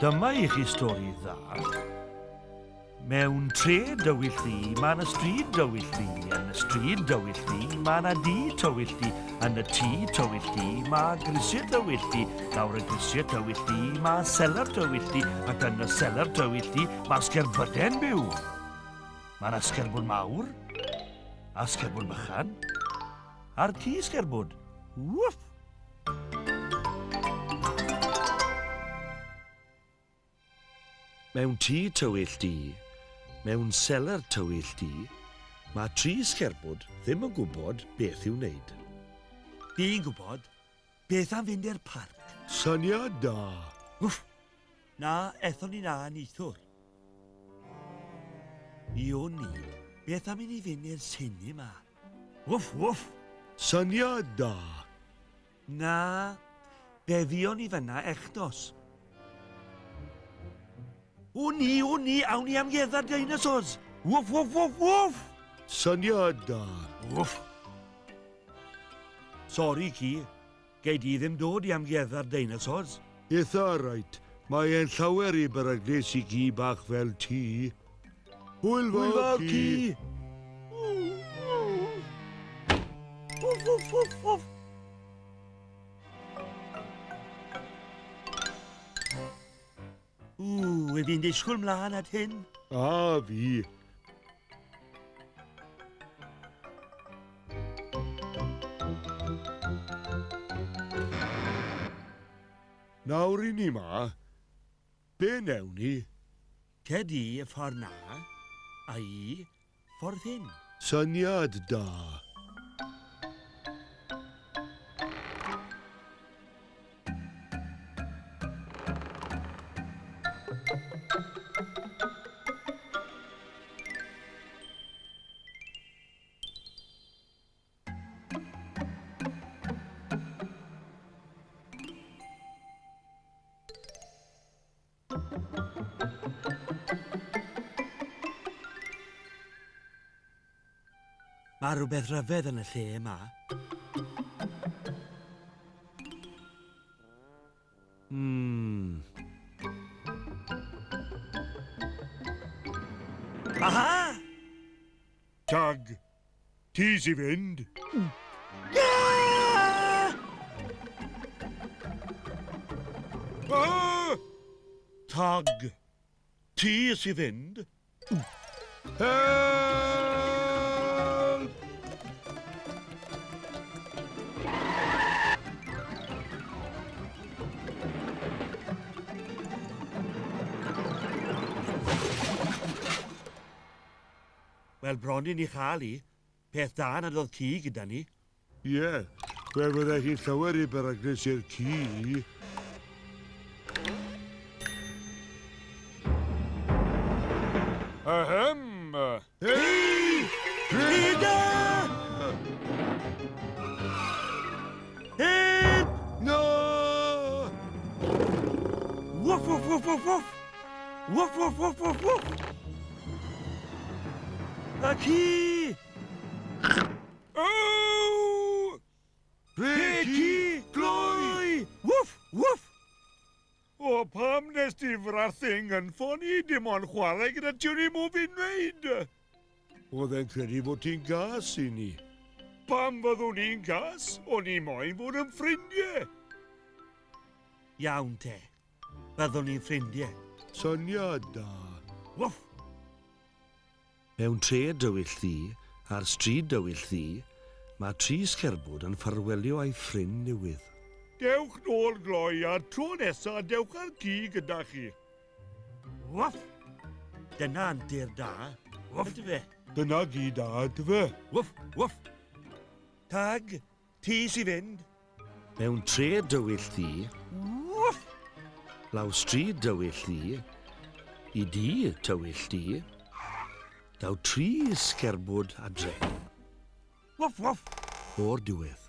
Dyma i chi stori dda. Mewn tre dywyll ddi, mae yna stryd dywyll ddi. Yn y stryd dywyll ddi, mae yna dŷ tywyll ddi. Yn y tŷ tywyll ddi, mae grisiau tywyll ddi. Lawr y grisiau tywyll ddi, mae selar tywyll ddi. Ac yn y selar tywyll ddi, mae sgerbyde'n byw. Mae yna sgerbwd mawr, a sgerbwd bychan, a'r ci sgerbwd. Wwff! Mewn tŷ tywyll di, mewn selar tywyll di, mae tri sgerbwd ddim yn gwybod beth i'w wneud. Fi'n gwybod beth am fynd i'r parc. Syniad da. Wff! Na, ethon ni na neithwr. I o'n ni, beth am i ni fynd i'r sinema. Wwff, wwff! Syniad da. Na, fe fion ni fyna echnos. O ni, awn ni amgueddar dinosaurs. Wwff, wwff, wwff, wwff! Syniad da. Wwff! Sori, ci. Gei di ddim dod i amgueddar dinosaurs. Eitha rhaid. Mae e'n llawer i beryglus i gi bach fel ti. Hwyl fawr, ci. Wwff, wwff, wwff, wwff. Fi'n disgwyl mlaen at hyn. A fi. Nawr i ni ma. Be newn ni? Cedi y ffordd na, a i ffordd hyn. Syniad da. Mae rhywbeth rhyfedd yn y lle yma. Aha! Tag, ti si fynd? Tag, ti si fynd? Help! Wel, bron i ni chael i. Peth da nad oedd ci gyda ni. Ie, fe fydde chi'n llawer i beryglus i'r ci. Ahem! Hei! Rida! Help! No! Woof, woof, woof, woof, woof! Woof, woof, woof, woof, woof! A ci! Oh! Ci! Gloi! Woof, woof! O, pam nes ti frathu'n ngynffon i dim ond chwarae gyda tiwni mw fi'n wneud? Oedd e'n credu fod ti'n gas i ni. Pam fyddwn ni'n gas? O'n i moyn fod yn ffrindiau. Iawn te. Byddwn ni'n ffrindiau. Syniad da. Woof! Mewn tre dywyll ddi, a'r stryd dywyll ddi, mae tri sgerbwd yn ffarwelio â'i ffrind newydd. Dewch nôl gloi a tro nesaf dewch ar gi gyda chi. Woof! Dyna antur da. Woof! Ydy fe? Dyna gi da, dy fe? Woof, woof! Tag, ti si fynd. Mewn tre dywyll ddi, woof! Law stryd dywyll ddi, i dŷ tywyll ddi, daw tri sgerbwd adre. Woof, woof! O'r diwedd.